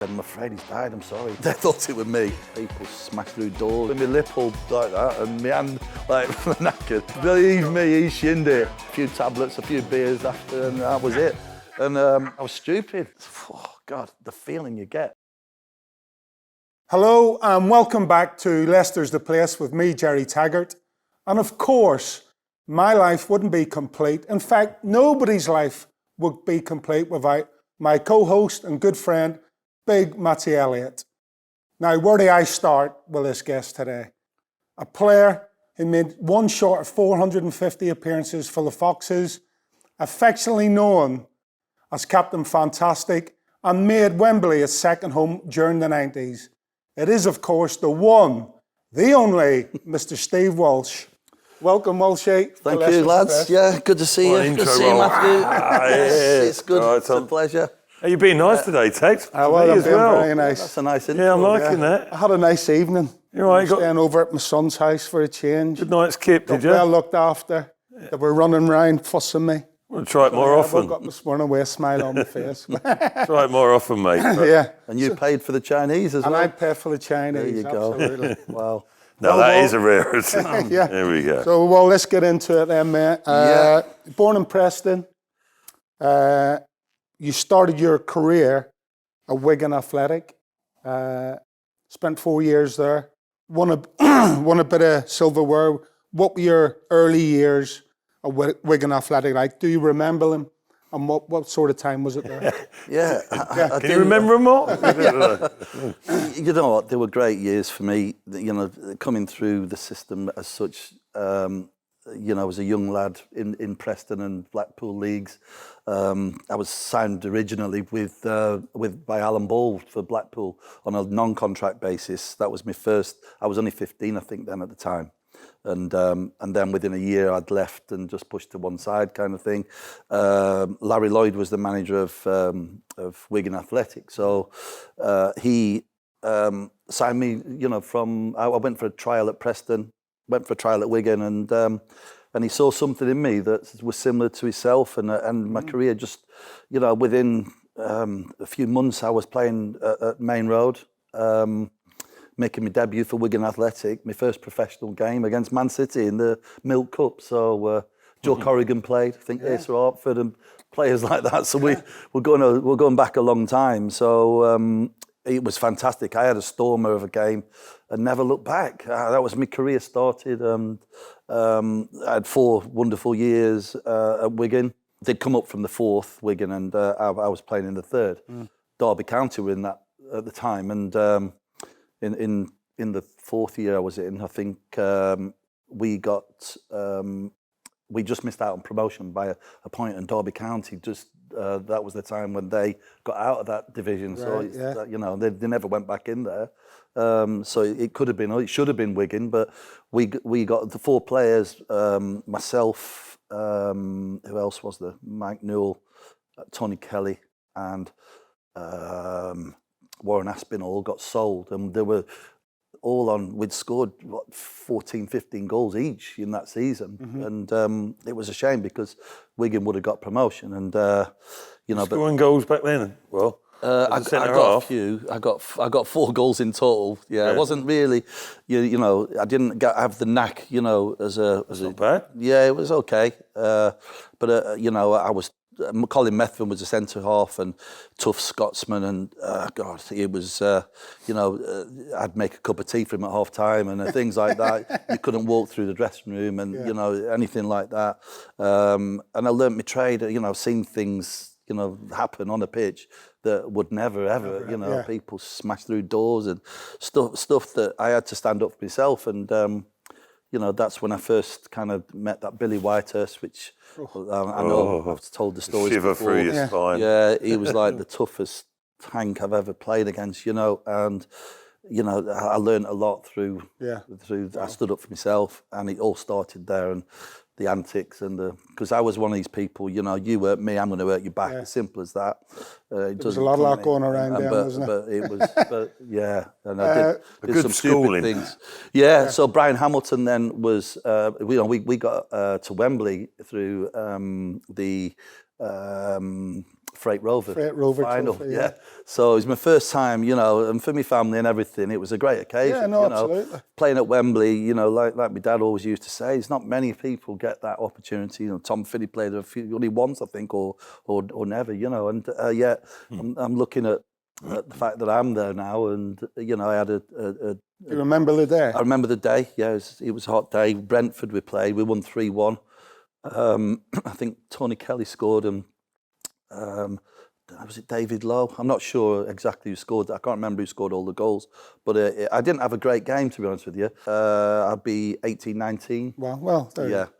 I'm afraid he's died, I'm sorry. They thought it was me. People smashed through doors with my lip all like that and my hand like knackered. Believe me, he shinned it. A few tablets, a few beers after, and that was it. And I was stupid. Oh, God, the feeling you get. Hello and welcome back to Leicester's the Place with me, Gerry Taggart. And of course, my life wouldn't be complete. In fact, nobody's life would be complete without my co-host and good friend, Big Matty Elliott. Now, where do I start with this guest today? A player who made one short of 450 appearances for the Foxes, affectionately known as Captain Fantastic, and made Wembley his second home during the 90s. It is, of course, the one, the only, Mr. Steve Walsh. Welcome, Walshy. Thank you, lads. Yeah, good to see you. Good to see you, Matthew. It's good. Right, it's a pleasure. Are you being nice today, Tex? Well, I'm being very nice. That's a nice intro. Yeah, I'm liking that. I had a nice evening. You're right. Staying over at my son's house for a change. Good night's kip, did you? Well looked after. They were running round fussing me. We'll try it more I often. woke up this morning with a smile on my face. Try it more often, mate. Yeah. And you paid for the Chinese as well? And I paid for the Chinese. There you go. Absolutely. Wow. No, that is a rarity. Yeah. There we go. So, well, let's get into it then, mate. Born in Preston. You started your career at Wigan Athletic. Spent 4 years there. Won a bit of silverware. What were your early years at Wigan Athletic like? Do you remember them? And what sort of time was it there? Yeah. I Can you remember them all? You know what? They were great years for me. You know, coming through the system as such. You know, as a young lad in Preston and Blackpool leagues, I was signed originally by Alan Ball for Blackpool on a non-contract basis. That was my first. I was only 15, I think, then at the time. And then within a year I'd left and just pushed to one side kind of thing. Larry Lloyd was the manager of Wigan Athletic, so he signed me. You know, I went for a trial at Preston, went for a trial at Wigan, and he saw something in me that was similar to himself, and my career just, you know, within a few months I was playing at Main Road. Making my debut for Wigan Athletic, my first professional game against Man City in the Milk Cup. So Joe Corrigan played, I think Asa Hartford and players like that. So we're going back a long time. So it was fantastic. I had a stormer of a game and never looked back. That was my career started. I had 4 wonderful years at Wigan. They'd come up from the 4th, Wigan, and I was playing in the 3rd. Derby County were in that at the time, and in the 4th year I was in, I think we just missed out on promotion by a point, and Derby County just that was the time when they got out of that division. Right, so you know, they never went back in there. So it should have been Wigan, but we got the 4 players, myself, who else was there? Mike Newell, Tony Kelly, and Warren Aspinall got sold, and they were all on. We'd scored 14, 15 goals each in that season, and it was a shame because Wigan would have got promotion. And you know, scoring goals back then. Well, I got a few. I got 4 goals in total. Yeah, it wasn't really, you know, I didn't have the knack, you know, as not bad. Yeah, it was okay, but you know, I was. Colin Methven was a centre half and tough Scotsman, and God, it was, you know, I'd make a cup of tea for him at half time and things like that. You couldn't walk through the dressing room and, you know, anything like that. And I learnt my trade, you know, seen things, you know, happen on a pitch that would never, ever, you know, people smash through doors and stuff that I had to stand up for myself. And, you know, that's when I first kind of met that Billy Whitehurst, which I know I've told the stories shiver before. through your spine. Yeah, he was like the toughest tank I've ever played against, you know, and, you know, I learned a lot through I stood up for myself, and it all started there, and the antics and because I was one of these people, you know, you hurt me, I'm going to hurt you back, as simple as that. There's a lot going around there, wasn't it? But it was, and I did good some schooling. stupid things. Yeah, so Brian Hamilton then was, you know, we got to Wembley through the Freight Rover. Freight Rover final, trophy, yeah. So it was my first time, you know, and for my family and everything, it was a great occasion. Yeah, no, you know. absolutely. Playing at Wembley, you know, like my dad always used to say, it's not many people get that opportunity. You know, Tom Finney played only once, I think, or never, you know. And yet, I'm looking at the fact that I'm there now, and you know, I had You remember the day? I remember the day. Yeah, it was a hot day. Brentford we played. We won 3-1. I think Tony Kelly scored, and was it David Lowe? I'm not sure exactly who scored. I can't remember who scored all the goals. But I didn't have a great game, to be honest with you. I'd be 18, 19. Well, there you Yeah. go.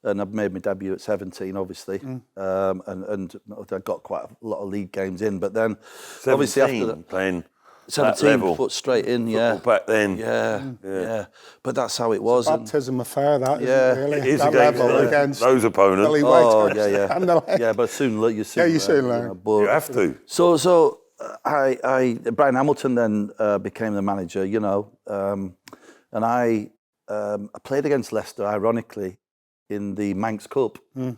And I've made my debut at 17, obviously. And I got quite a lot of league games in. But then, obviously, after that, playing 17, level. put straight in, yeah. Back then. Yeah. But that's how it was. And Baptism of fire, that, Yeah, isn't it, really? It is That against level against those opponents. Billy Oh, Whitehurst yeah. and the like. Yeah, but soon you soon learn. You know, but You have to. So Brian Hamilton then became the manager, you know, and I played against Leicester, ironically, in the Manx Cup. You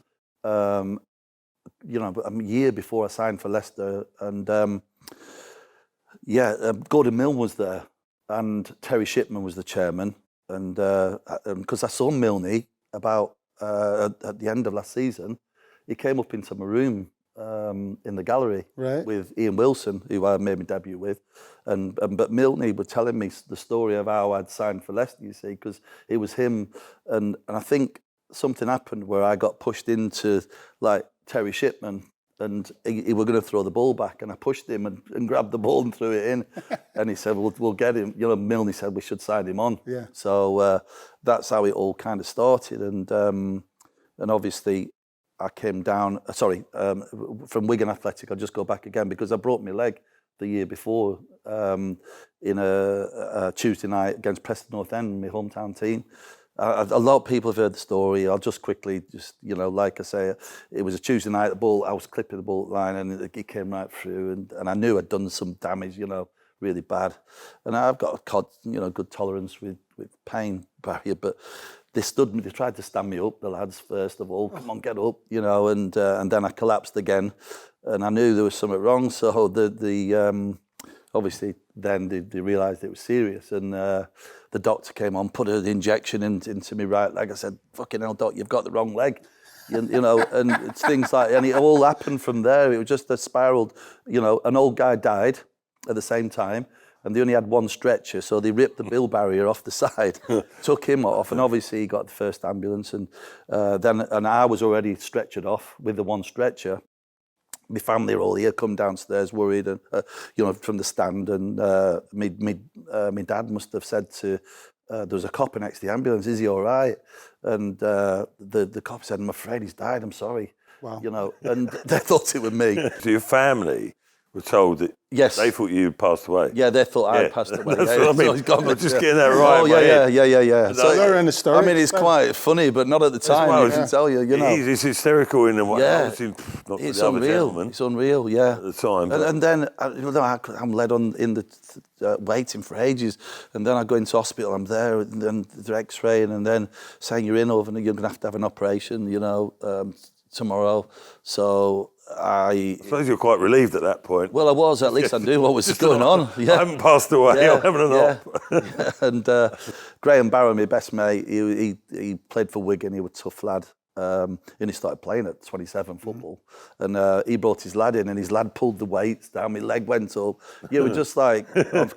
know, a year before I signed for Leicester, and Gordon Milne was there, and Terry Shipman was the chairman, and because I saw Milne about at the end of last season, he came up into my room in the gallery with Ian Wilson, who I made my debut with, but Milne was telling me the story of how I'd signed for Leicester, you see, because it was him, and I think something happened where I got pushed into like Terry Shipman, and he were going to throw the ball back, and I pushed him and grabbed the ball and threw it in, and he said, "We'll get him." You know, Milne said we should sign him on. Yeah. So that's how it all kind of started, and obviously I came down. From Wigan Athletic. I'll just go back again because I broke my leg the year before in a Tuesday night against Preston North End, my hometown team. A lot of people have heard the story. I'll just quickly, you know, like I say, it was a Tuesday night. I was clipping the ball line, and it came right through, and I knew I'd done some damage, you know, really bad. And I've got a good tolerance with pain barrier, but they tried to stand me up, the lads, first of all. Come on, get up, you know, and then I collapsed again, and I knew there was something wrong. So obviously then they realised it was serious, and the doctor came on, put an injection into me right leg. I said, "Fucking hell, doc, you've got the wrong leg." You know, and it's things like, and it all happened from there. It was just a spiraled, you know, an old guy died at the same time, and they only had one stretcher, so they ripped the bill barrier off the side, took him off, and obviously he got the first ambulance, and I was already stretchered off with the one stretcher. My family were all here, come downstairs worried, and you know, from the stand, and my dad must have said to there was a cop next to the ambulance, "Is he all right?" And the cop said, "I'm afraid he's died. I'm sorry." Wow. You know, and they thought it was me. So your family were told that Yes. they thought you passed away. Yeah, they thought I passed away. That's Yeah, what I mean. so he's gone, I'm just getting that right. Oh in my head. yeah. So they're in the story. I mean, it's quite funny, but not at the time. well, I can tell you, you know. It's hysterical in a way. Yeah. Obviously, not for It's the other unreal. gentleman It's unreal, yeah. at the time. but- And then I'm led on in the waiting for ages, and then I go into hospital. I'm there, and then they're X-raying, and then saying you're in over, and you're going to have an operation, you know, tomorrow. So I suppose you're quite relieved at that point. Well, I was. At least I knew what was going on. Yeah. I haven't passed away. I'm having an op. And Graham Barrow, my best mate, he played for Wigan. He was a tough lad. And he started playing at 27 football. And he brought his lad in, and his lad pulled the weights down. My leg went up. You were just like,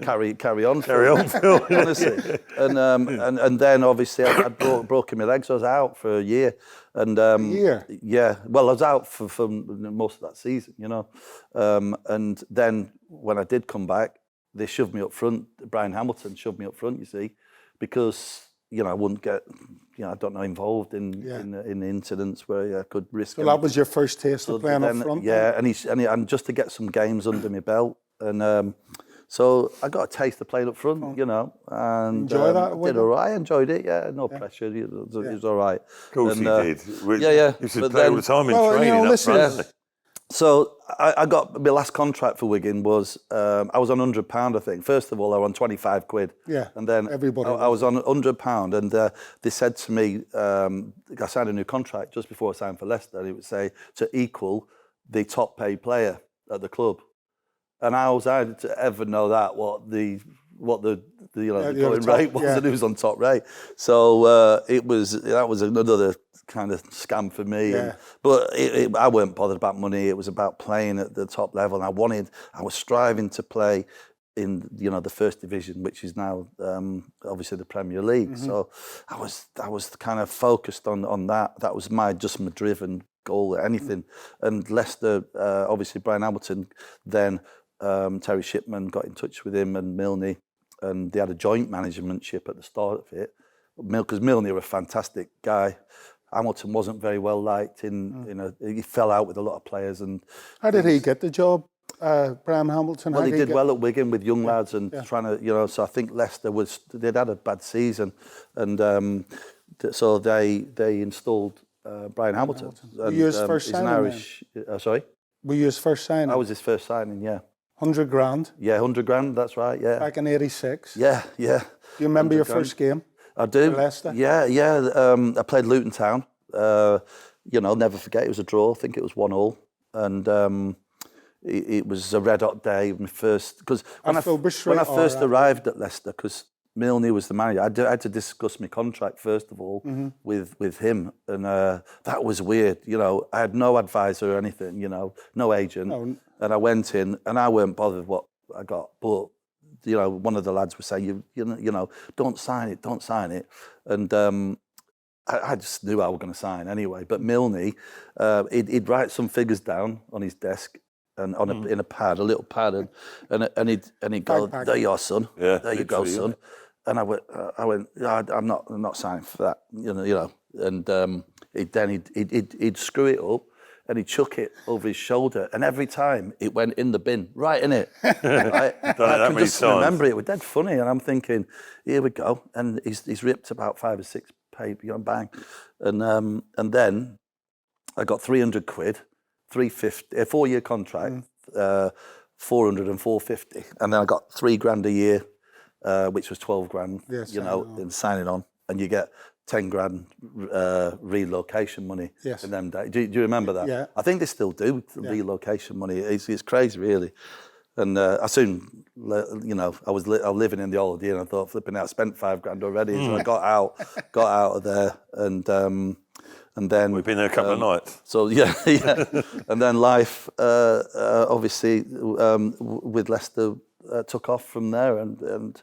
carry on. Carry on, Phil. Honestly. And then obviously I'd broken my leg, so I was out for a year. And A year? Yeah. Well, I was out for most of that season, you know. And then when I did come back, they shoved me up front. Brian Hamilton shoved me up front, you see, because, you know, I wouldn't get, you know, I don't know, involved in incidents where I could risk. So that was your first taste of playing up front? Yeah, and just to get some games under my belt. And so I got a taste of playing up front, you know. And enjoy that? Did all right. I enjoyed it, yeah. No pressure. It was all right. Of course and, he did. Yeah. You should But play all then- the time in Well, you training know, up listen, front. So I got my last contract for Wigan was I was on £100, I think. First of all, I was on 25 quid. Yeah, And then everybody I was on £100, and they said to me, I signed a new contract just before I signed for Leicester, and it would say to equal the top paid player at the club. And how was I to ever know that, what the the going rate was, and who was on top rate? So that was another kind of scam for me. Yeah. But I weren't bothered about money. It was about playing at the top level. And I was striving to play in the first division, which is now obviously the Premier League. So I was kind of focused on that. That was my driven goal. Anything. And Leicester, obviously Brian Hamilton, then Terry Shipman got in touch with him and Milne, and they had a joint managementship at the start of it. Because Milne were a fantastic guy. Hamilton wasn't very well liked. He fell out with a lot of players. And how did he get the job? Brian Hamilton. Well, he did well at Wigan with young lads and trying to, So I think Leicester they'd had a bad season, and so they installed Brian Hamilton. Were you his first signing? Irish. Sorry. Were you his first signing? I was his first signing. Yeah. 100 grand. Yeah, 100 grand. That's right. Yeah. Back in '86. Yeah. Do you remember your first game? I do. For Leicester? Yeah. I played Luton Town. Never forget. It was a draw. I think it was 1-1, and it was a red hot day. My first, because when I first arrived at Leicester, because Milne was the manager, I had to discuss my contract first of all with him, and that was weird. I had no advisor or anything. No agent, and I went in, and I weren't bothered what I got, but. One of the lads was saying, don't sign it. And I just knew I was going to sign anyway. But Milne, he'd write some figures down on his desk and in a pad, a little pad, and he'd go, "There you are, son. Yeah, there you go, son." And I went, I'm not signing for that, And he'd screw it up. And he'd chuck it over his shoulder, and every time it went in the bin, right in it. Right? I can just remember it was dead funny, and I'm thinking, here we go. And he's ripped about 5 or 6 paper, bang. And then I got 300 quid, 350, a 4-year contract, 400 and 450, and then I got 3 grand a year, which was 12 grand, in signing on, and you get 10 grand relocation money in them days. Do you remember that? Yeah. I think they still do relocation money. It's crazy, really. And I soon, I was living in the old year, and I thought, flipping out, I spent 5 grand already. So I got out of there, and then we've been there a couple of nights. So yeah, and then life, obviously, with Leicester. Took off from there, and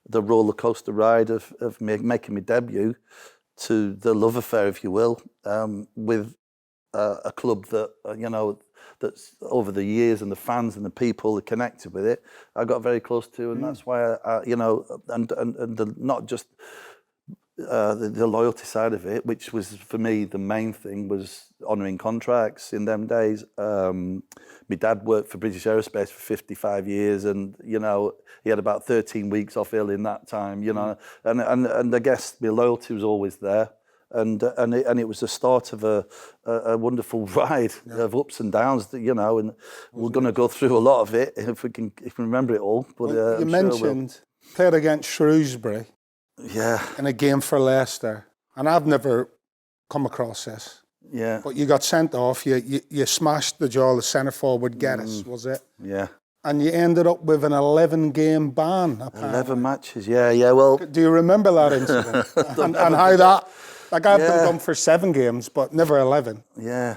the roller coaster ride of making my debut to the love affair, if you will, with a club that that's over the years, and the fans and the people that connected with it, I got very close to, and that's why and not just the loyalty side of it, which was for me the main thing, was honouring contracts in them days. My dad worked for British Aerospace for 55 years, and he had about 13 weeks off ill in that time. And I guess my loyalty was always there, and it was the start of a wonderful ride of ups and downs. And we're going to go through a lot of it if we remember it all. But you mentioned played against Shrewsbury. Yeah. In a game for Leicester. And I've never come across this. Yeah. But you got sent off, you smashed the jaw of centre forward Geddes, was it? Yeah. And you ended up with an 11-game ban, apparently. 11 matches, yeah, well... Do you remember that incident? and how that I've been done for 7 games, but never 11. Yeah.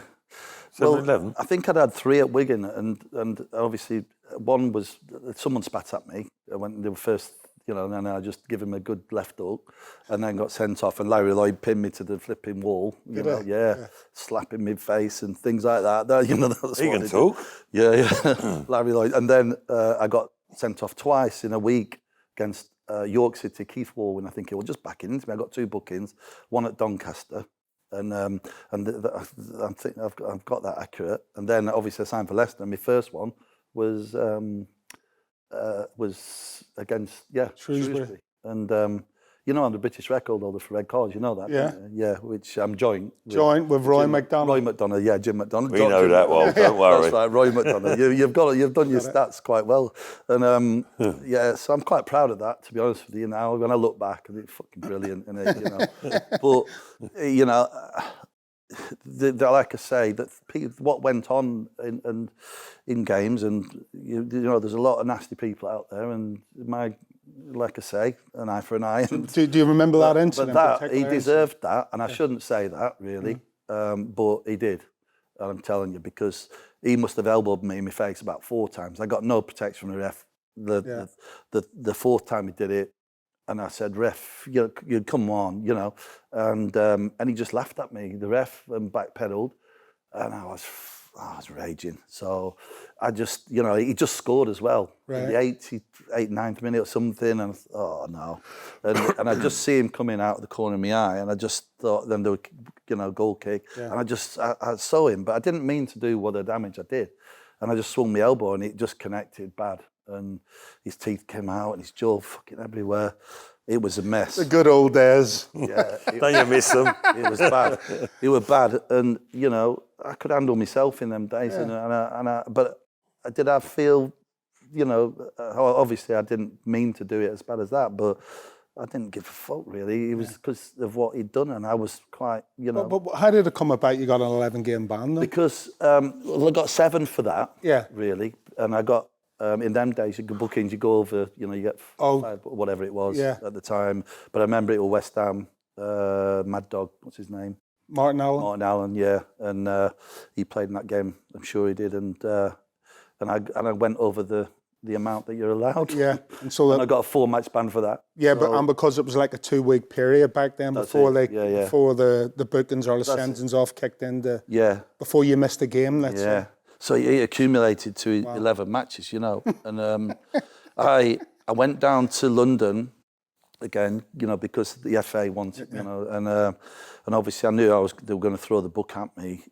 11? I think I'd had 3 at Wigan, and obviously one was, someone spat at me when they were first... and then I just give him a good left hook, and then got sent off, and Larry Lloyd pinned me to the flipping wall. Slapping me face and things like that. That's he can talk. Yeah. Larry Lloyd, and then I got sent off twice in a week against York City, Keith Walwyn, I think it was, just backing into me. I got 2 bookings, one at Doncaster, and I think I've got that accurate. And then obviously I signed for Leicester. And my first one was against Shrewsbury. And I'm the British record holder for red cards, you know that? Yeah. Which I'm joint with Roy McDonald. Roy McDonald, Jim McDonald. We know that well, don't worry. That's right, Roy McDonald. You've done your stats quite well. And so I'm quite proud of that, to be honest with you now. When I look back, it's fucking brilliant, isn't it? But like I say, that what went on in games, and you know, there's a lot of nasty people out there, and like I say, an eye for an eye. Do you remember that incident? But he deserved that, and I shouldn't say that really, but he did, and I'm telling you, because he must have elbowed me in my face about 4 times. I got no protection from the ref. The 4th time he did it, and I said, "Ref, you come on," you know, and he just laughed at me, the ref, and backpedaled, and I was raging. So I just, you know, he just scored as well, in the 89th minute or something, and I thought, oh no, and I just see him coming out of the corner of my eye, and I just thought, then there were, you know, goal kick, and I saw him, but I didn't mean to do what the damage I did, and I just swung my elbow, and it just connected bad. And his teeth came out and his jaw fucking everywhere. It was a mess. The good old days. Yeah. Don't you miss them? It was bad. It was bad. And, you know, I could handle myself in them days. But did I feel, you know, obviously I didn't mean to do it as bad as that, but I didn't give a fuck, really. It was because of what he'd done, and I was quite, you know... But how did it come about you got an 11-game ban, then? Because I got 7 for that, really. And I got... in them days, you go bookings, you go over, you know, you get 5, whatever it was at the time. But I remember it was West Ham, Mad Dog, what's his name? Martin Allen. Martin Allen, yeah. And he played in that game, I'm sure he did. And I went over the amount that you're allowed. Yeah. And so I got a 4-match ban for that. Yeah, so, but because it was like a 2-week period back then before before the bookings or the sentencings off kicked in, before you missed a game, let's say. So he accumulated to 11 matches, you know. And I went down to London again, you know, because the FA wanted, you know, and obviously I knew they were going to throw the book at me.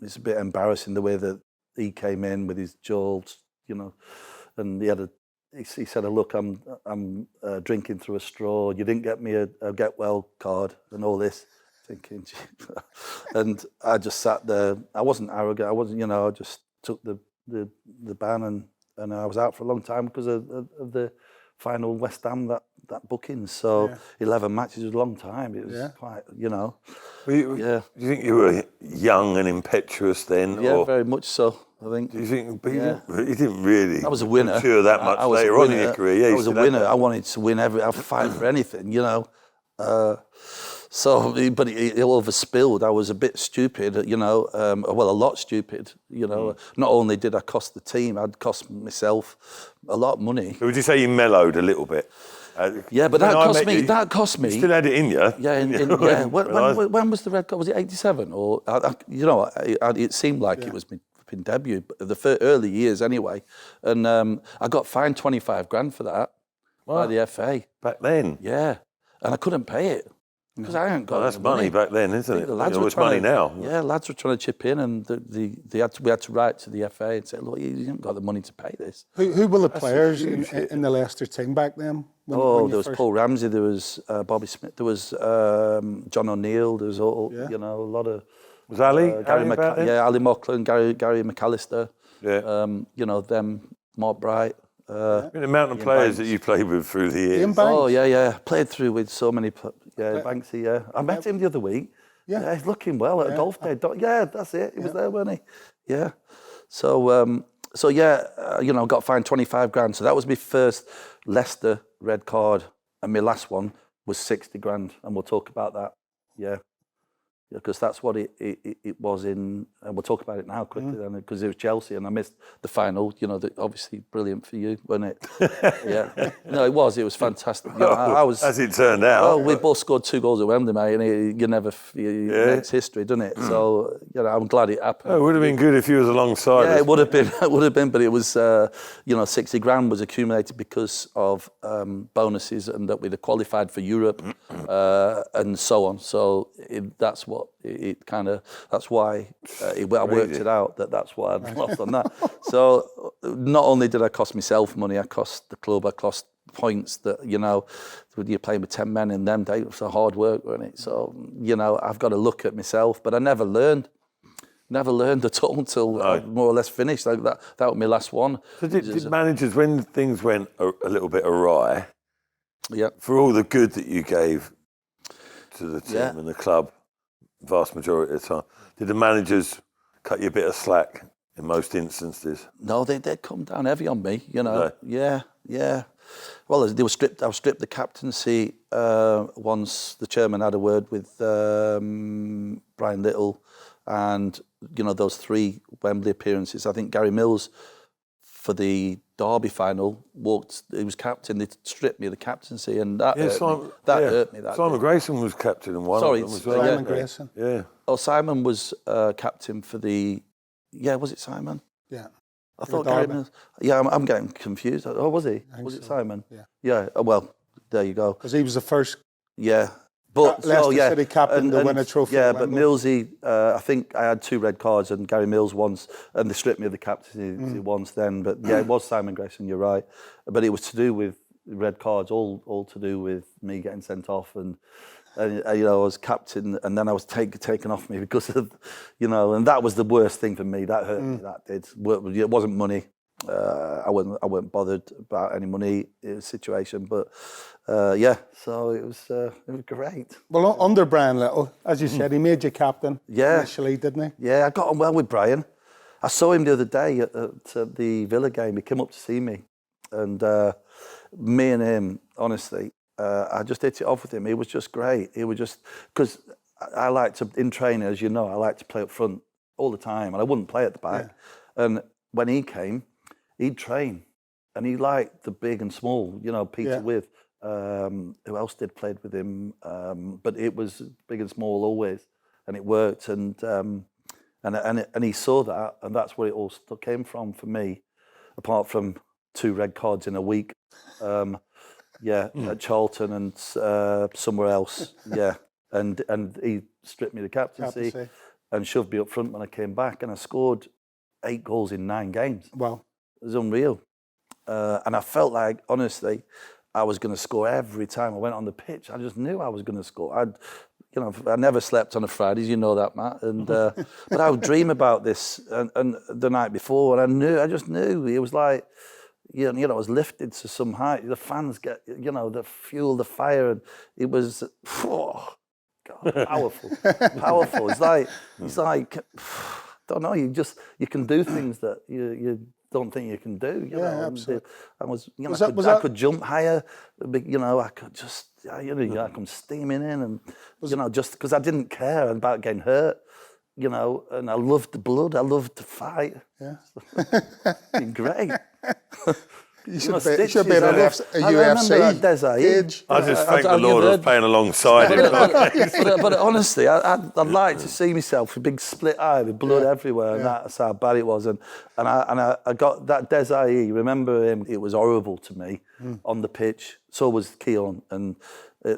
It's a bit embarrassing the way that he came in with his jolts, you know, and he said, "Look, I'm drinking through a straw. You didn't get me a get well card and all this." Thinking, and I just sat there. I wasn't arrogant. I wasn't, you know. I just took the ban, and I was out for a long time because of the final West Ham that booking. So 11 matches was a long time. It was quite, you know. Do you think you were young and impetuous then? Yeah, or very much so. I think. Do you think? But you didn't really. I was a winner. Mature that much later on in your career. Yeah, I was a winner. I wanted to win I'd fight for anything, you know. So, but it overspilled. I was a bit stupid, you know, well, a lot stupid, you know. Not only did I cost the team, I'd cost myself a lot of money. So would you say you mellowed a little bit? Yeah, but that cost me. You still had it in you. Yeah, When was the red card? Was it 87? Or, you know, it seemed like it was my debut, but the early years anyway. And I got fined 25 grand for that by the FA. Back then? Yeah, and I couldn't pay it. Because I hadn't got that's money back then, isn't it? The lads were money now. Yeah, lads were trying to chip in, and we had to write to the FA and say, "Look, you haven't got the money to pay this." Who were the players in the Leicester team back then? There was Paul Ramsey, there was Bobby Smith, there was John O'Neill, there was you know, a lot of. Was Ali? Ali Moughlan, Gary McAllister. Yeah. You know them, Mark Bright. The amount of players that you played with through the years. Oh yeah, played through with so many. Banksy. Yeah, I met him the other week. Yeah, he's looking well at a golf day. Yeah, that's it. He was there, wasn't he? Yeah. So you know, got fined 25 grand. So that was my first Leicester red card, and my last one was 60 grand, and we'll talk about that. Yeah. Because that's what it was in, and we'll talk about it now quickly then, because it was Chelsea and I missed the final, you know, obviously brilliant for you, wasn't it? Yeah. No, it was fantastic. You know, I was, as it turned out. Well, we both scored 2 goals at Wembley, mate, and it's history, doesn't it? So, you know, I'm glad it happened. Oh, it would have been good if you was alongside us. Yeah, it would have been, but it was, you know, 60 grand was accumulated because of bonuses and that we'd have qualified for Europe and so on. So that's why I worked it out that's why I'd lost on that. So not only did I cost myself money, I cost the club, I cost points that, you know, you're playing with 10 men in them days, it was hard work, wasn't it? So, you know, I've got to look at myself, but I never learned at all until I more or less finished. Like that was my last one. So did managers, when things went a little bit awry, for all the good that you gave to the team and the club, vast majority of the time. Did the managers cut you a bit of slack in most instances? No, they'd come down heavy on me, you know. Did Yeah. Well, they were stripped. I was stripped the captaincy once the chairman had a word with Brian Little, and you know those 3 Wembley appearances. I think Gary Mills for the Derby final walked. He was captain. They stripped me of the captaincy, and that hurt me. Simon Grayson was captain in one. Sorry, of them as well. Simon Grayson. Yeah. Oh, Simon was captain for the. Yeah, was it Simon? Yeah. I thought Gary Mills. Yeah, I'm getting confused. Oh, was he? Was it Simon? Yeah. Yeah. Oh, well, there you go. Because he was the first Yeah. But Leicester City captain to win a trophy. Yeah, at but Wembley. Millsy, I think I had 2 red cards and Gary Mills once, and they stripped me of the captaincy once then. But yeah, it was Simon Grayson, you're right. But it was to do with red cards, all to do with me getting sent off. And you know, I was captain, and then I was taken off me because of, you know, and that was the worst thing for me. That hurt me, that did. It wasn't money. I wasn't bothered about any money situation, but yeah, so it was great. Well, under Brian Little, as you said, he made you captain initially, didn't he? Yeah, I got on well with Brian. I saw him the other day at the Villa game. He came up to see me, and me and him, honestly, I just hit it off with him. He was just great. He was just, because I like to, in training, as you know, I like to play up front all the time, and I wouldn't play at the back. Yeah. And when he came, he'd train, and he liked the big and small, you know, Peter With. Who else played with him? But it was big and small always, and it worked. And he saw that, and that's where it all came from for me. Apart from 2 red cards in a week, at Charlton and somewhere else, and he stripped me the captaincy and shoved me up front when I came back, and I scored 8 goals in 9 games. Wow. It was unreal. And I felt like, honestly, I was going to score every time I went on the pitch. I just knew I was going to score. I never slept on a Fridays, you know that, Matt. And but I would dream about this and the night before, and I just knew. It was like, you know, I was lifted to some height. The fans get, you know, the fuel, the fire, and it was, God, powerful. It's like, don't know. You can do things that you don't think you can do. You know, absolutely. I was, you know, I could jump higher. You know, I could just, you know, I come steaming in, and you know, just because I didn't care about getting hurt. You know, and I loved the blood. I loved to fight. Yeah, great. You should be at a UFC cage. I just thank the Lord I was playing alongside him. But honestly, I'd like to see myself with a big split eye with blood everywhere, and that's how bad it was. And I got that Desai. Remember him? It was horrible to me on the pitch. So was Keown, and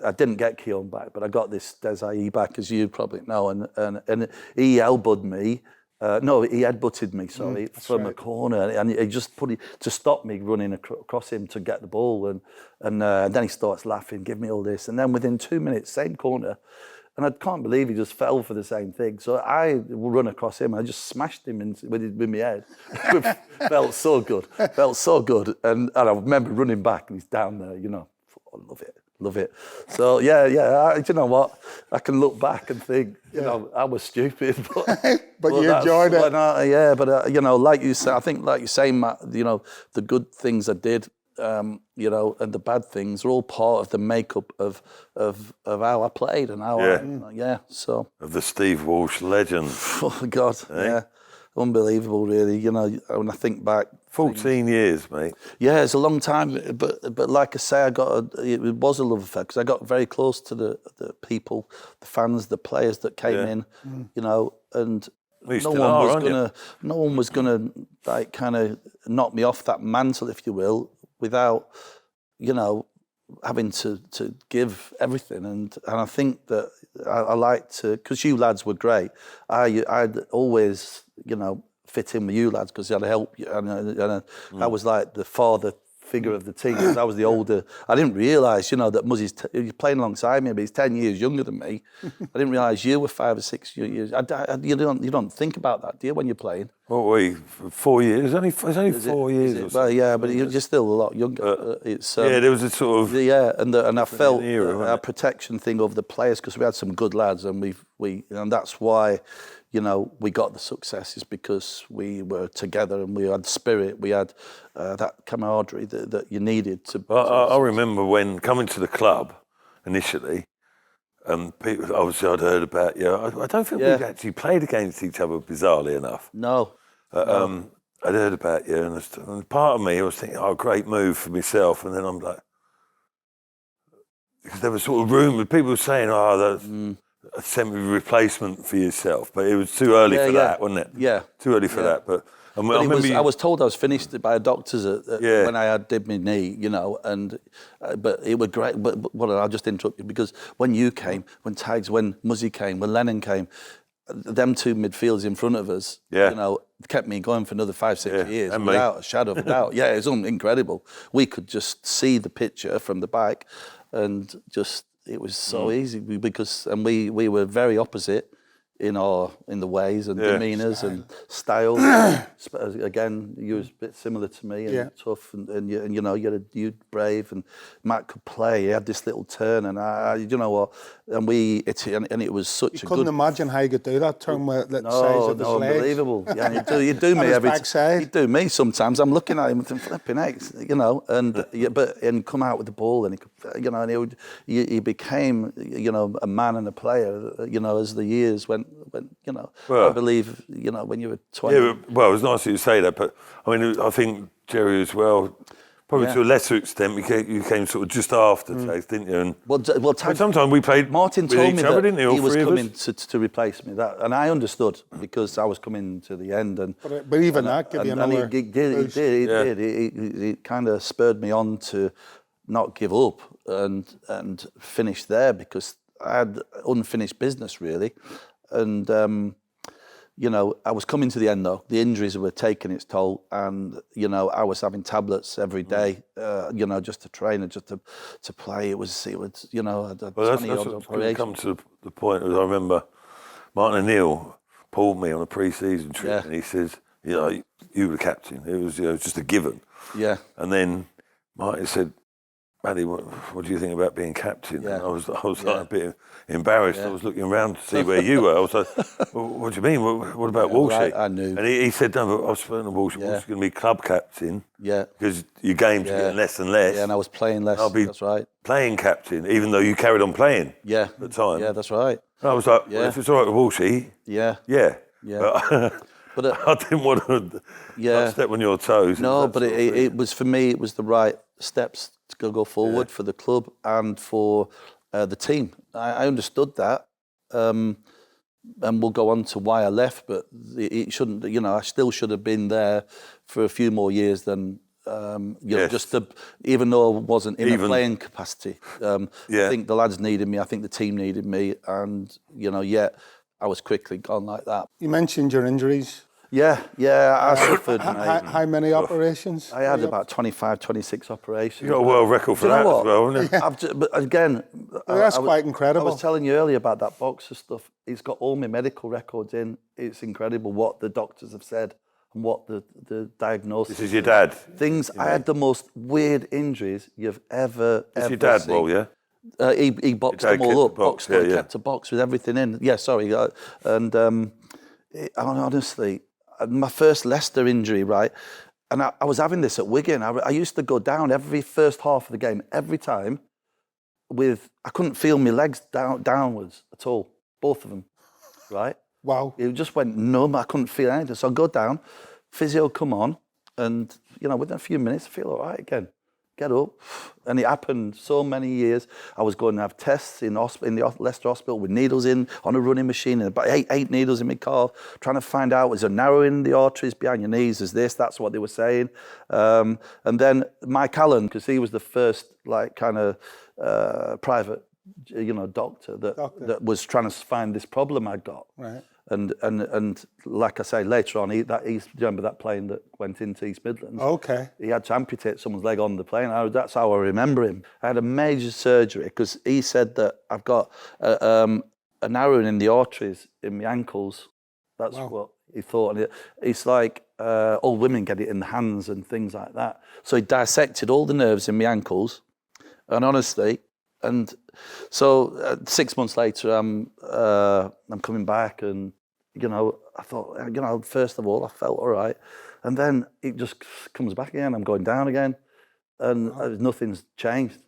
I didn't get Keown back, but I got this Desai back, as you probably know, and he elbowed me. No, he headbutted me, from a corner, and he just put it to stop me running across him to get the ball, and then he starts laughing, give me all this, and then within 2 minutes, same corner, and I can't believe he just fell for the same thing. So I run across him, I just smashed him with my head. Felt so good, and I remember running back, and he's down there, you know. I love it. So you know what? I can look back and think, you know, I was stupid, but you enjoyed it. But you know, like you say, I think, like you say, Matt, you know, the good things I did, you know, and the bad things are all part of the makeup of how I played and how so of the Steve Walsh legend. Oh God, unbelievable, really. You know, when I think back. 14 years, mate. Yeah, it's a long time, but like I say, it was a love affair because I got very close to the people, the fans, the players that came in, you know, and no one was gonna like kind of knock me off that mantle, if you will, without, you know, having to give everything. And I think that I like to, because you lads were great. I'd always, you know, fit in with you lads because I'd help you, and I was like the father figure of the team because I was the older. I didn't realise, that Muzzy's he's playing alongside me, but he's 10 years younger than me. I didn't realise you were 5 or 6 years. You don't think about that, do you, when you're playing? What were you, 4 years? It's only 4 years or so. Well, yeah, but you're still a lot younger. There was a sort of... Yeah, and I felt era, our protection thing over the players because we had some good lads and and that's why, we got the successes because we were together and we had spirit, we had that camaraderie that you needed to... I remember when coming to the club initially, people, obviously I'd heard about you. I don't think we'd actually played against each other, bizarrely enough. No. I'd heard about you, and part of me, I was thinking, great move for myself, and then I'm like, because there was sort of rumours, people were saying, that's a semi-replacement for yourself, but it was too early for that, wasn't it? Yeah. Too early for that, but... I was told I was finished by a doctor's when I did my knee, but it was great. But I'll just interrupt you because when you came, when Tags, when Muzzy came, when Lennon came, them two midfielders in front of us, kept me going for another 5-6 years without a shadow of a doubt. Yeah, it was incredible. We could just see the picture from the back, and it was so easy because we were very opposite. In the ways and demeanours and styles. Again, you was a bit similar to me and tough and you're brave and Matt could play. He had this little turn and and it was such a good... couldn't imagine how you could do that turn with the size of his legs. Unbelievable. Yeah, you do me every time. You do me sometimes. I'm looking at him and thinking, flipping X, and come out with the ball and he became, a man and a player, as the years went, I believe, when you were 20. Yeah, well, it was nice that you say that, but I mean, I think Gerry as well, probably to a lesser extent, you came sort of just after Tags, didn't you? And sometimes we played Martin with told each me other, that didn't he? All he was three of coming us. to replace me, and I understood because I was coming to the end. But even that gave you another boost. He did. It kind of spurred me on to not give up and finish there because I had unfinished business really. And, I was coming to the end though. The injuries were taking its toll and, I was having tablets every day, just to train and just to play. It was that's come to the point as I remember Martin O'Neill pulled me on a pre-season trip and he says, you were the captain. It was just a given. Yeah. And then Martin said, Paddy, what do you think about being captain? Yeah. And I was like a bit embarrassed. I was looking around to see where you were. I was like, well, what do you mean? What about Walshy? I knew. And he said, no, but I was speaking to Walsh. Walshy's going to be club captain. Yeah. Because your games are getting less and less. Yeah, and I was playing less. I'll be that's right. playing captain, even though you carried on playing at the time. Yeah, that's right. And I was like, well, if it's all right with Walshy, yeah. But I didn't want to step on your toes. No, but it was, for me, it was the right steps to go forward for the club and for the team. I understood that, and we'll go on to why I left, but it shouldn't, I still should have been there for a few more years than, just to, even though I wasn't in a playing capacity. I think the lads needed me, I think the team needed me, and, yet I was quickly gone like that. You mentioned your injuries. Yeah, I suffered. How many operations? I had about 25, 26 operations. You got a world record for that as well, haven't you? But again... that's quite incredible. I was telling you earlier about that boxer stuff. It's got all my medical records in. It's incredible what the doctors have said and what the diagnosis... This is your dad? I had the most weird injuries you've ever your dad, seen. Well, yeah? He boxed them all up. Kept a box with everything in. Yeah, sorry. Honestly... my first Leicester injury, right? And I was having this at Wigan. I used to go down every first half of the game, every time, I couldn't feel my legs downwards at all, both of them, right? Wow. It just went numb. I couldn't feel anything. So I'd go down, physio come on, and, within a few minutes, I feel all right again. Get up. And it happened so many years. I was going to have tests in the Leicester Hospital with needles in, on a running machine, and about eight needles in my calf, trying to find out, was there narrowing in the arteries behind your knees? Is this? That's what they were saying. And then Mike Allen, because he was the first, private, doctor that was trying to find this problem I'd got. Right. And like I say, later on, remember that plane that went into East Midlands? Okay. He had to amputate someone's leg on the plane. That's how I remember him. I had a major surgery because he said that I've got a narrowing in the arteries in my ankles. That's what he thought. And it's like all women get it in the hands and things like that. So he dissected all the nerves in my ankles. And honestly, and so 6 months later, I'm coming back, and I thought, first of all, I felt all right, and then it just comes back again. I'm going down again, and nothing's changed.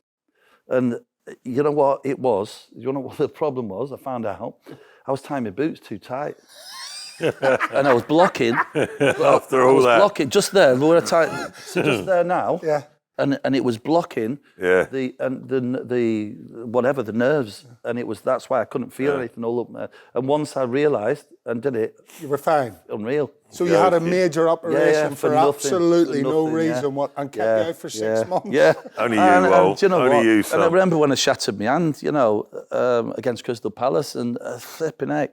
And you know what it was? You know what the problem was? I found out I was tying my boots too tight. And I was blocking. After all that, blocking just there. We're tight, so just there now. Yeah. And it was blocking the nerves, and that's why I couldn't feel anything all up there. And once I realised and did it, you were fine. Unreal. So you had a major operation for nothing, absolutely for no nothing, reason, and kept you out for 6 months. Yeah, only you, only you, son. And I remember when I shattered my hand, against Crystal Palace, and flipping out.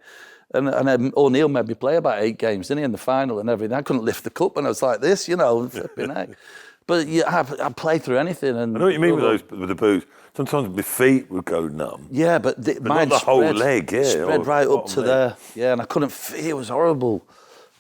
And O'Neill made me play about 8 games, didn't he, in the final and everything. I couldn't lift the cup, and I was like this, flipping out. But I played through anything. And I know what you mean with the boots. Sometimes my feet would go numb. Yeah, but mine not the whole leg, spread right up to there. Yeah, and I couldn't feel. It was horrible.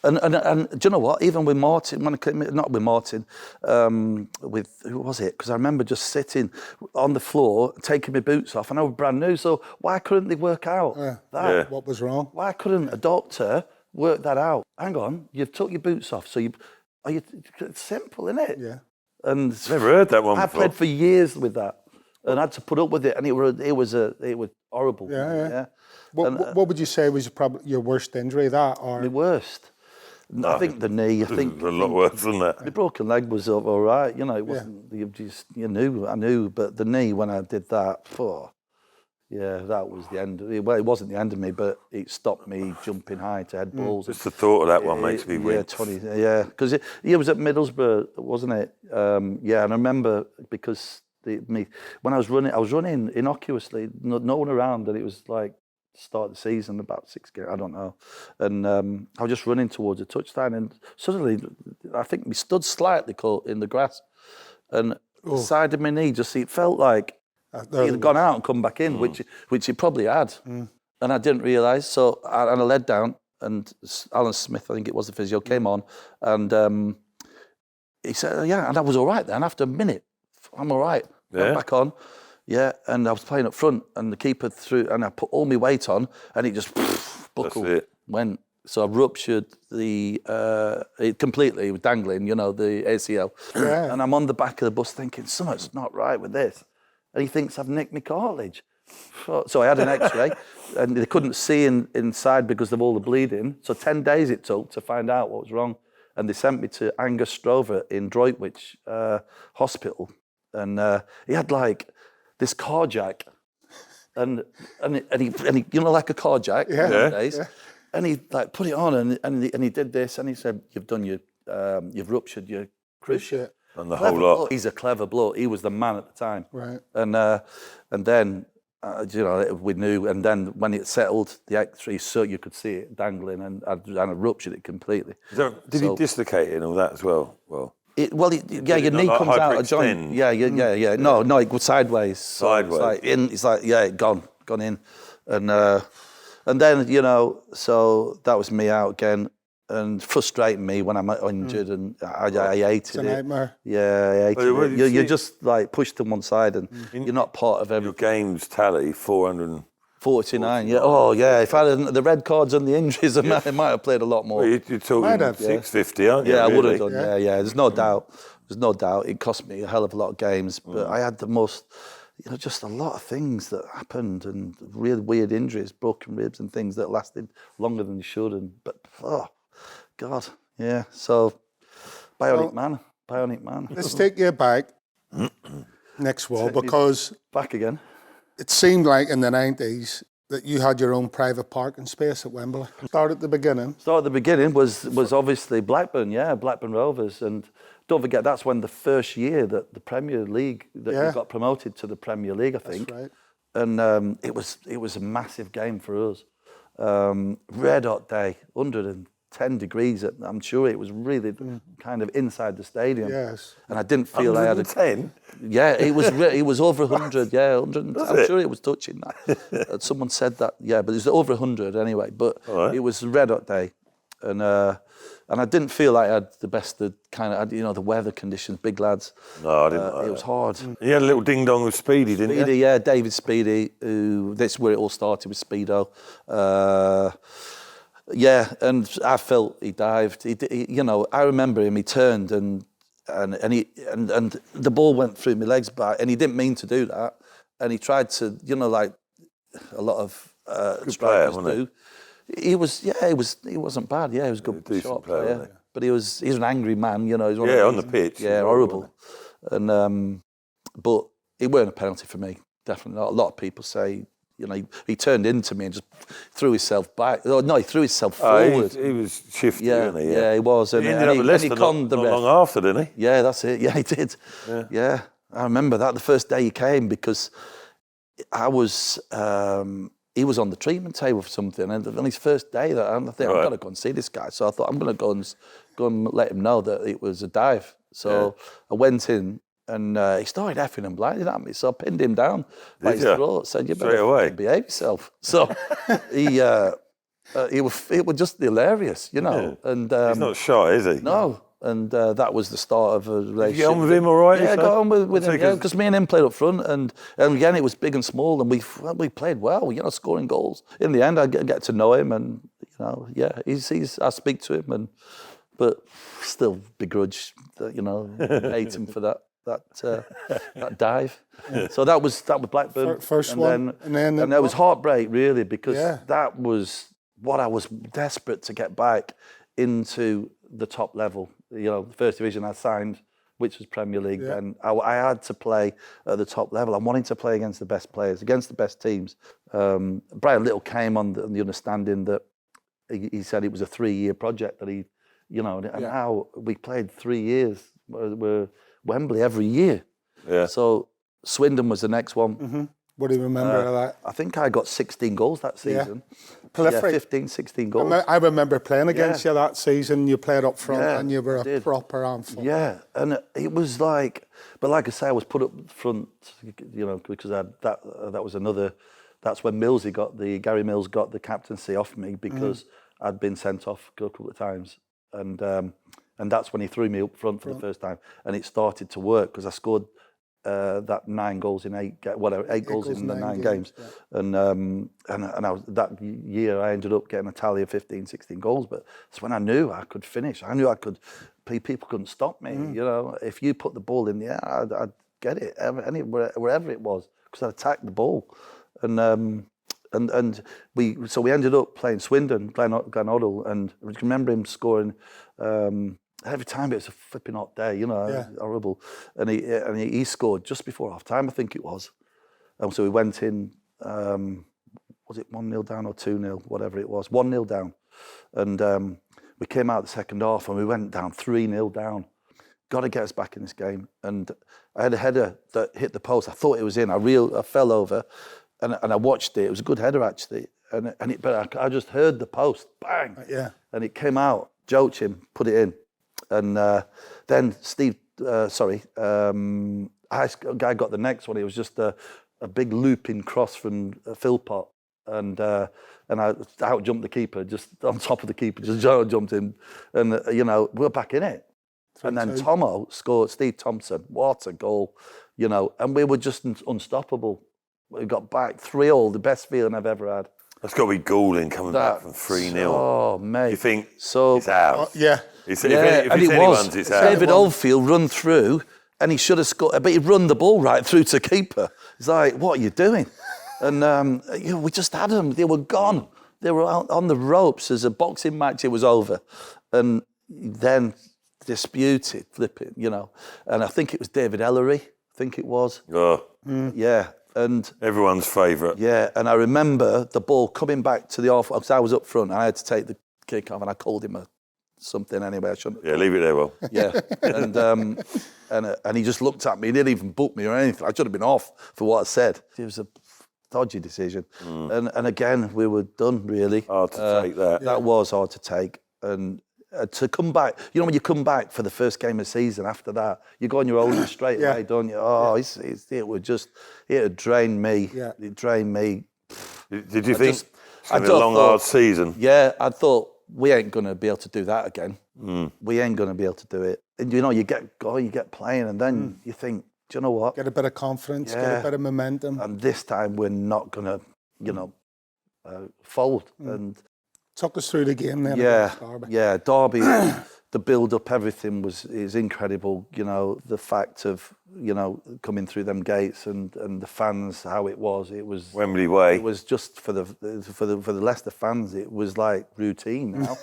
And do you know what? Even with Martin, not with Martin, with who was it? Because I remember just sitting on the floor, taking my boots off, and I was brand new. So why couldn't they work out that? Yeah. What was wrong? Why couldn't a doctor work that out? Hang on, you've took your boots off, so it's simple, isn't it? Yeah. And never heard that one I before. played for years with that, and I had to put up with it, and it was horrible. Yeah. What would you say was your worst injury? That or my worst? No, I think the knee. It's a lot worse than that. My broken leg was all right. It wasn't. I knew, but the knee when I did that, that was the end. Well, it wasn't the end of me, but it stopped me jumping high to head balls. Just the thought of that one makes me wince. Because it was at Middlesbrough, wasn't it? And I remember because when I was running innocuously, no one around, and it was like start of the season, about 6 games, I don't know. And I was just running towards a touchdown, and suddenly I think we stood slightly caught in the grass, and the side of my knee it felt like it had gone out and come back in, which it probably had. And I didn't realise, so I led down, and Alan Smith, I think it was the physio, came on, and he said, and I was all right then. After a minute, I'm all right. Went back on. Yeah, and I was playing up front, and the keeper threw, and I put all my weight on, and it just buckled, went. So I ruptured it completely, it was dangling, the ACL. Yeah. And I'm on the back of the bus thinking, something's not right with this. And he thinks I've nicked my cartilage. So I had an X-ray, and they couldn't see inside because of all the bleeding. So 10 days it took to find out what was wrong. And they sent me to Angus Strover in Droitwich Hospital. And he had like this car jack, and he like a car jack nowadays, and he like put it on, and he did this, and he said, you've ruptured your cruciate. And the whole lot. He's a clever bloke. He was the man at the time. Right. And then we knew, and then when it settled, the X-ray, so you could see it dangling, and I ruptured it completely. Did you dislocate it and all that as well? Your knee comes out a joint. Yeah. No, it goes sideways. Sideways. It's like gone in, and then so that was me out again, and frustrating me when I'm injured, and I hated it. It's a nightmare. Yeah, I hated it. You're just like pushed to one side, and you're not part of everything. Your games tally 449. Yeah. Oh, yeah. If I had the red cards and the injuries, I might have played a lot more. Well, you're talking 650, aren't you? Yeah, really? I would have done. Yeah. There's no doubt. It cost me a hell of a lot of games, but I had the most, just a lot of things that happened, and really weird injuries, broken ribs and things that lasted longer than they should. But God, yeah. So, bionic man. Let's take you back next wall, because back again. It seemed like in the 90s that you had your own private parking space at Wembley. Start at the beginning was obviously Blackburn, Blackburn Rovers, and don't forget that's when the first year that the Premier League you got promoted to the Premier League, I think. That's right. And it was a massive game for us. Red hot day, 110 degrees. I'm sure it was really kind of inside the stadium. Yes. And I didn't feel 110? Yeah, it was over 100. Yeah, 100. I'm sure it was touching that. Someone said that. Yeah, but it was over 100 anyway. But it was a red hot day, and I didn't feel like I had the best of the weather conditions, big lads. No, I didn't. It was hard. You had a little ding dong with Speedy, didn't you? Speedy, yeah, David Speedy. That's where it all started with Speedo. Yeah, and I felt he dived. I remember him. He turned and the ball went through my legs back, and he didn't mean to do that. And he tried to, like a lot of strikers do. He wasn't bad. Yeah, he was a good shot player. But he's an angry man. He's on the pitch. Yeah, horrible. And but it weren't a penalty for me. Definitely not. A lot of people say. He turned into me and just threw himself back. Oh, no, he threw himself forward. He was shifty, wasn't he? Yeah, he was. And he ended up with Leicester not long after, didn't he? Yeah, that's it. Yeah, he did. Yeah. I remember that the first day he came, because I was... he was on the treatment table for something, and on his first day, I think I've got to go and see this guy. So I thought, I'm going to go and let him know that it was a dive. So I went in, and he started effing and blinding at me. So I pinned him down by his throat, said, "You better behave yourself." So it was just hilarious, Yeah. And he's not shy, is he? No. And that was the start of a relationship. Did you get on with him all right? Yeah, I got on with him, because me and him played up front, and again, it was big and small, and we played well, scoring goals. In the end, I get to know him, and, I speak to him, but still begrudge, hate him for that dive. Yeah. So that was Blackburn. First one. And there was heartbreak, really, because that was what I was desperate to get back into the top level. The first division I signed, which was Premier League, and I had to play at the top level. I wanted to play against the best players, against the best teams. Brian Little came on the understanding that he said it was a 3-year project that and now we played 3 years. We're Wembley every year. Yeah. So Swindon was the next one. Mm-hmm. What do you remember of that? I think I got 16 goals that season. Prolific. Yeah, 15, 16 goals. I remember playing against you that season. You played up front and you were a proper handful. Yeah, and it was like I say, I was put up front, because that was another. That's when Gary Mills got the captaincy off me, because I'd been sent off a couple of times, and that's when he threw me up front for the first time, and it started to work, because I scored that 9 goals in 8 goals in the 9 games. Yeah. And I was, that year I ended up getting a tally of 15, 16 goals, but it's when I knew I could finish. I knew I could, people couldn't stop me. If you put the ball in the air, I'd get it wherever it was, because I attacked the ball. And we ended up playing Swindon, Glen Hoddle, and I remember him scoring every time. It was a flipping hot day, horrible. And he scored just before half time, I think it was. And so we went in, was it 1-0 down or 2-0, whatever it was, 1-0 down. And we came out the second half and we went down 3-0 down. Got to get us back in this game. And I had a header that hit the post. I thought it was in. I fell over and I watched it. It was a good header, actually. But I just heard the post, bang. Yeah. And it came out. Joachim put it in. And then guy got the next one. It was just a big looping cross from Filbert, and I out-jumped the keeper, just on top of the keeper, just jumped in, and we're back in it. And then Tomo scored, Steve Thompson, what a goal, and we were just unstoppable. We got back 3-3, the best feeling I've ever had. That's got to be galling coming back from 3-0. Oh, mate. You think it's ours? Yeah. If it's anyone's, it's ours. David Oldfield run through, and he should have scored, but he'd run the ball right through to keeper. It's like, what are you doing? And we just had them. They were gone. They were out on the ropes. As a boxing match, it was over. And then disputed, flipping, And I think it was David Ellery. I think it was. Oh. Yeah. And everyone's favourite. Yeah, and I remember the ball coming back to the off, because I was up front and I had to take the kick off, and I called him something anyway. I shouldn't. Yeah, leave it there, Will. Yeah, and he just looked at me. He didn't even book me or anything. I should have been off for what I said. It was a dodgy decision. And again, we were done, really. Hard to take that. That was hard to take. And to come back, you know, when you come back for the first game of the season, after that, you go on your own straight away, don't you? Oh, it had drained me. Yeah. It drained me. Did you think it's going to be a long, hard season? Yeah, I thought, we ain't going to be able to do that again. We ain't going to be able to do it. And, you know, you get going, you get playing, and then you think, do you know what? Get a bit of confidence, get a bit of momentum. And this time we're not going to, you know, fold. And talk us through the game then. Derby. Yeah, Derby, the build-up, everything is incredible. You know, the fact of, you know, coming through them gates and the fans, how it was Wembley way. It was just for the Leicester fans, it was like routine now.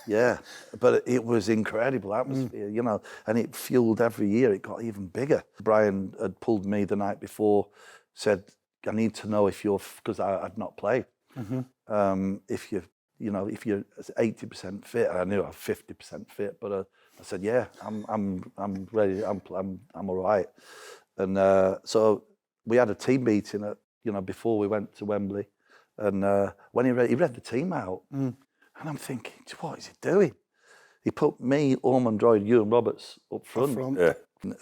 Yeah, but it was incredible atmosphere, you know, and it fueled every year. It got even bigger. Brian had pulled me the night before, said, I need to know if you're, because I'd not played, if you're 80% fit. And I knew I was 50% fit, but I said, yeah, I'm ready. I'm all right. And so we had a team meeting before we went to Wembley, and when he read the team out. And I'm thinking, what is he doing? He put me, Ormond Droid, you and Roberts up front. Yeah.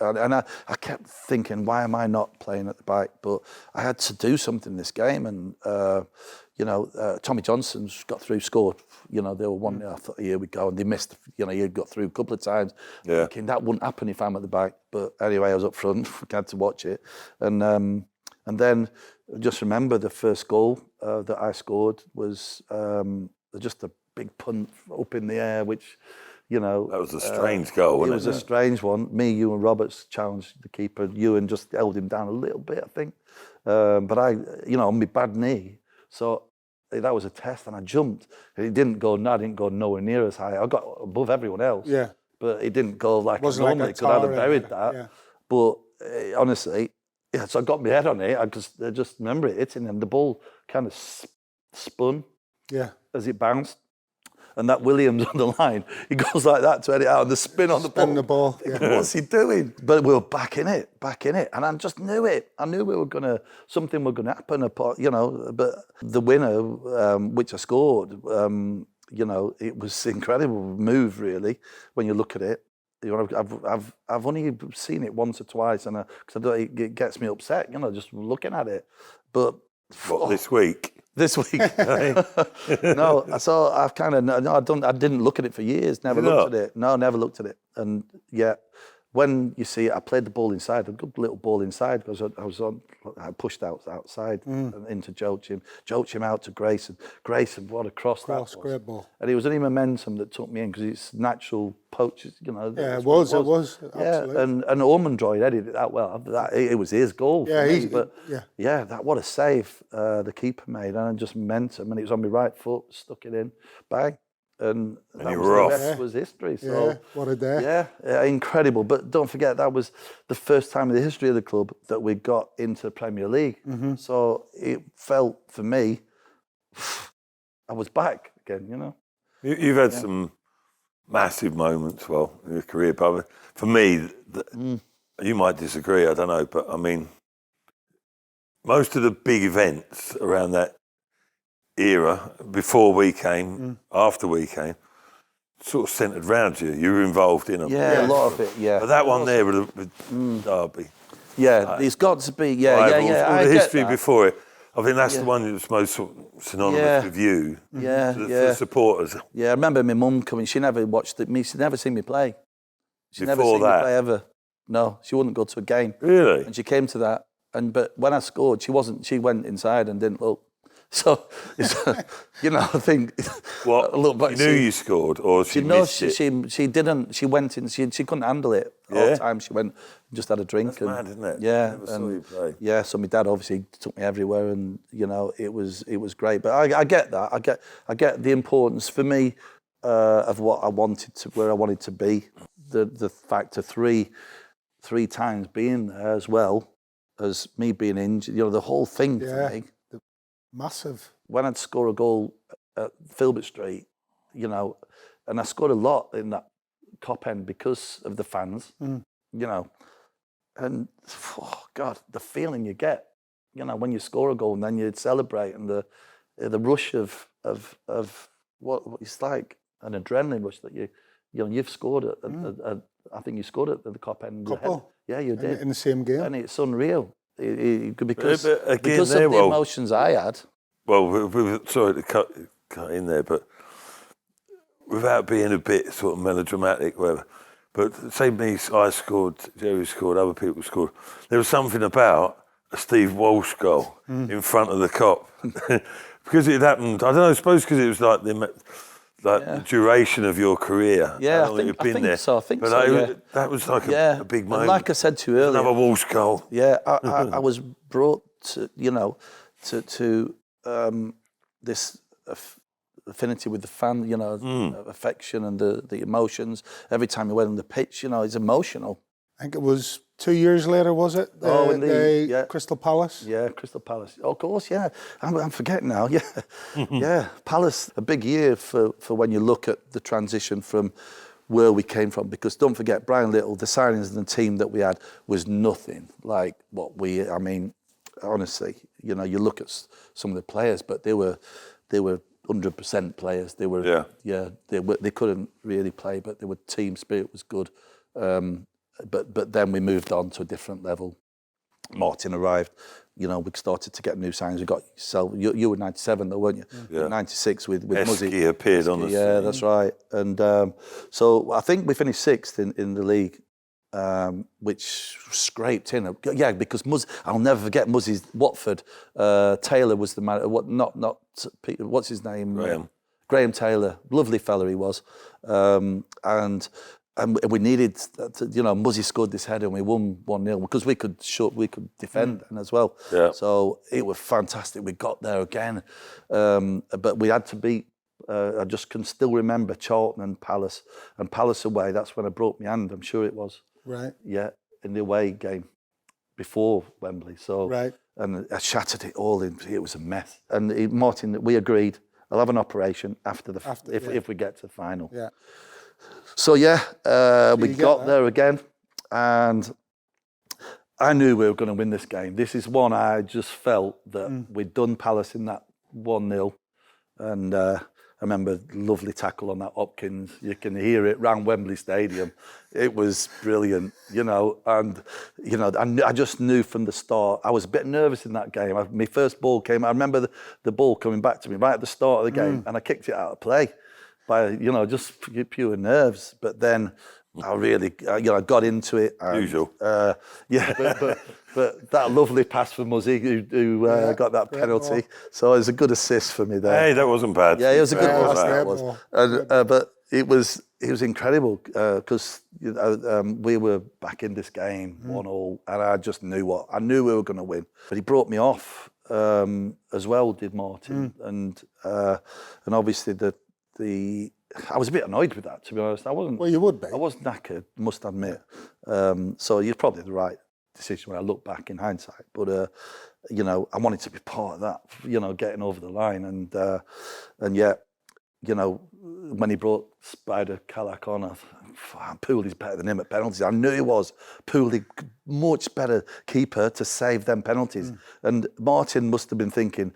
And I kept thinking, why am I not playing at the back? But I had to do something in this game. And, Tommy Johnson's got through, scored. You know, they were 1-0. I thought, here we go. And they missed, he got through a couple of times. Yeah. Thinking that wouldn't happen if I'm at the back. But anyway, I was up front. I had to watch it. And then just remember the first goal that I scored was just a big punt up in the air, which, you know... That was a strange goal, wasn't it? It was a strange one. Me, you and Roberts challenged the keeper. Ewan just held him down a little bit, I think. But I, on my bad knee, so that was a test, and I jumped. And it didn't go nowhere near as high. I got above everyone else. Yeah. But it didn't go like I normally could. I'd have buried that. Yeah. But honestly, so I got my head on it. I just remember it hitting, and the ball kind of spun as it bounced. And that Williams on the line, he goes like that to head it out, and the spin on the ball. Spin the ball. Yeah. What's he doing? But we were back in it, and I just knew it. I knew something was gonna happen. But the winner, which I scored, it was incredible move, really, when you look at it. I've only seen it once or twice, and because it gets me upset, just looking at it. But this week. This week, no. So I didn't look at it for years. Never looked at it. No, never looked at it. And when you see it, I played the ball inside, a good little ball inside, because I pushed outside and into Joachim out to Grayson. Grayson, what a cross that was. Great ball. And it was only momentum that took me in, because it's natural poaches, Yeah, it was. Absolutely. Yeah, and Ormond Droid edited it that well. It was his goal for me. But what a save the keeper made, and just momentum, and it was on my right foot, stuck it in, bang. And that was the rest was history. So what a day. Yeah, incredible. But don't forget, that was the first time in the history of the club that we got into the Premier League. So it felt, for me, I was back again, You've had some massive moments, in your career, but for me, you might disagree, I don't know, but I mean, most of the big events around that era, before we came, after we came, sort of centred around you. You were involved in them. Yeah, a lot of it, yeah. But that one there with Derby. Yeah, it's got to be, All the history before it. I think that's the one that was most sort of synonymous with you. Yeah, for the supporters. Yeah, I remember my mum coming. She never watched me. She'd never seen me play. She'd never seen me play ever. No, she wouldn't go to a game. Really? And she came to that. But when I scored, she went inside and didn't look. So, I think... What? You knew you scored, or she missed it? She didn't. She went in. She couldn't handle it. All the time she went and just had a drink. That's mad, isn't it? Yeah. Never saw you play. Yeah, so my dad obviously took me everywhere, and, it was great. But I get that. I get the importance, for me, of what I wanted to, where I wanted to be. The fact of three times being there, as well as me being injured, the whole thing for me. Massive. When I'd score a goal at Filbert Street, and I scored a lot in that Cop End because of the fans, and, oh God, the feeling you get when you score a goal and then you'd celebrate, and the rush of what it's like an adrenaline rush that you've scored I think you scored at the Cop End. Couple. Yeah, you did. In the same game. And it's unreal. Because again, because of the emotions I had. Well, sorry to cut in there, but without being a bit sort of melodramatic, whatever. But say I scored, Gerry scored, other people scored. There was something about a Steve Walsh goal in front of the Cop. Because it happened, I don't know, I suppose because it was like the duration of your career. Yeah, I think so. That was like a big moment. And like I said to you earlier, another Walsh goal. Yeah, I was brought to, to this affinity with the fan, affection and the emotions. Every time you went on the pitch, it's emotional. I think it was 2 years later, was it? Crystal Palace? Yeah, Crystal Palace. Oh, of course, yeah. I'm forgetting now, yeah. Yeah, Palace, a big year for when you look at the transition from where we came from. Because don't forget, Brian Little, the signings and the team that we had was nothing like what honestly, you look at some of the players, but they were 100% players. They were, they couldn't really play, but their team spirit was good. But then we moved on to a different level. Martin arrived. We started to get new signings. We got yourself. You were 97 though, weren't you? Yeah. 96 with Muzzy. Appeared on the scene. Yeah, that's right. And so I think we finished sixth in the league, which scraped in. Yeah, because I'll never forget Muzzy's Watford. Taylor was the man. Not Peter, what's his name? Graham Taylor. Lovely fella he was. And we needed, Muzzy scored this header and we won 1-0 because we could defend as well. Yeah. So it was fantastic. We got there again, but we had to beat. I just can still remember Charlton and Palace away. That's when I broke my hand. I'm sure it was. Right. Yeah, in the away game before Wembley. So right. And I shattered it all. It was a mess. And Martin, we agreed. I'll have an operation if we get to the final. Yeah. So we got there again, and I knew we were going to win this game. This is one I just felt that we'd done Palace in that 1-0, and I remember lovely tackle on that Hopkins. You can hear it round Wembley Stadium. It was brilliant, and I just knew from the start. I was a bit nervous in that game. My first ball came. I remember the ball coming back to me right at the start of the game, and I kicked it out of play. By just pure nerves, but then I really got into it. And, usual. But that lovely pass from Muzzy who got that penalty. So it was a good assist for me there. Hey, that wasn't bad. Yeah, it was a good pass. That was. And, but it was incredible because we were back in this game 1-1, and I just knew we were going to win. But he brought me off as well, did Martin, and obviously I was a bit annoyed with that, to be honest. I wasn't. Well, you would be. I was knackered, must admit. So you're probably the right decision when I look back in hindsight. But I wanted to be part of that. Getting over the line, and yet, when he brought Spider Calac on, I thought, Pooley's better than him at penalties. I knew he was. Pooley, much better keeper to save them penalties. And Martin must have been thinking,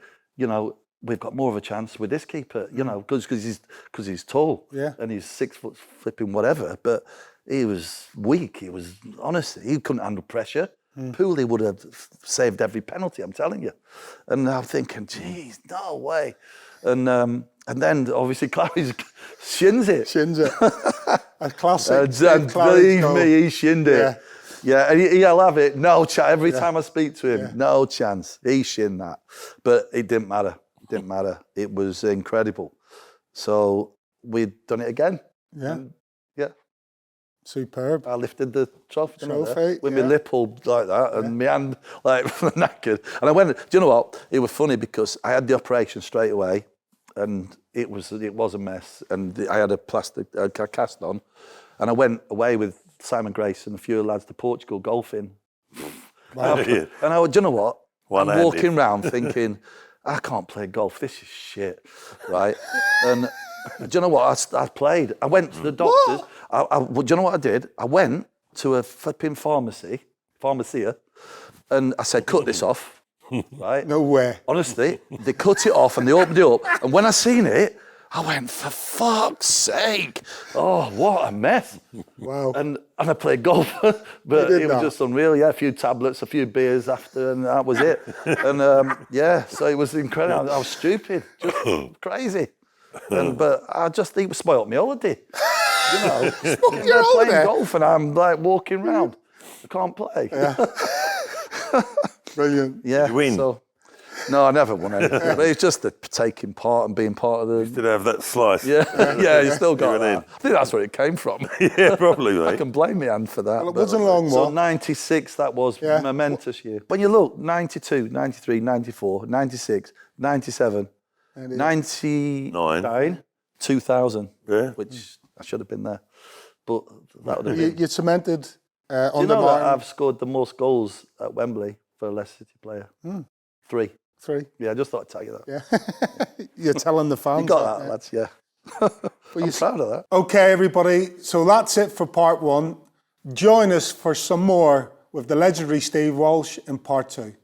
we've got more of a chance with this keeper, because he's tall, and he's 6 foot flipping whatever. But he was weak. He couldn't handle pressure. Pooley would have saved every penalty, I'm telling you. And I'm thinking, geez, no way. And then obviously Clary shins it. A classic. And believe me, he shinned it. Yeah, and he'll have it. No chance. Every time I speak to him, no chance. He shinned that. But it didn't matter. It was incredible. So we'd done it again. Yeah. And, yeah. Superb. I lifted the trophy with my lip all like that and my hand like knackered. And I went, do you know what? It was funny because I had the operation straight away and it was a mess. And I had a cast on. And I went away with Simon Grace and a few lads to Portugal golfing. Wow. And do you know what? I'm walking around thinking, I can't play golf. This is shit, right? And do you know what? I played. I went to the doctors. Do you know what I did? I went to a flipping pharmacia, and I said, cut this off. right? No way. Honestly, they cut it off and they opened it up. And when I seen it, I went, for fuck's sake. Oh, what a mess. Wow. And I played golf, but it was just unreal. Yeah, a few tablets, a few beers after, and that was it. And yeah, so it was incredible. I was stupid, just crazy. But I just think it spoiled my holiday. You know, Your I'm playing holiday? golf and I'm like walking around. I can't play. Yeah. Brilliant. Yeah. You win? So, no, I never won anything. But it's just the taking part and being part of the. Did have that slice? Yeah, yeah, you still got You're that. in. I think that's where it came from. Yeah, probably, mate. I can blame my hand for that. Well, it wasn't long, So Mark. 96, that was Yeah. momentous year. When you look, 92, 93, 94, 96, 97, 99, 2000, which I should have been there. But that would have been. You cemented Do you under know that Martin. I've scored the most goals at Wembley for a Leicester City player? 3. 3. Yeah, I just thought I'd tell you that. Yeah. You're telling the fans. You got that, lads, yeah. I'm proud of that. Okay, everybody. So that's it for part 1. Join us for some more with the legendary Steve Walsh in part 2.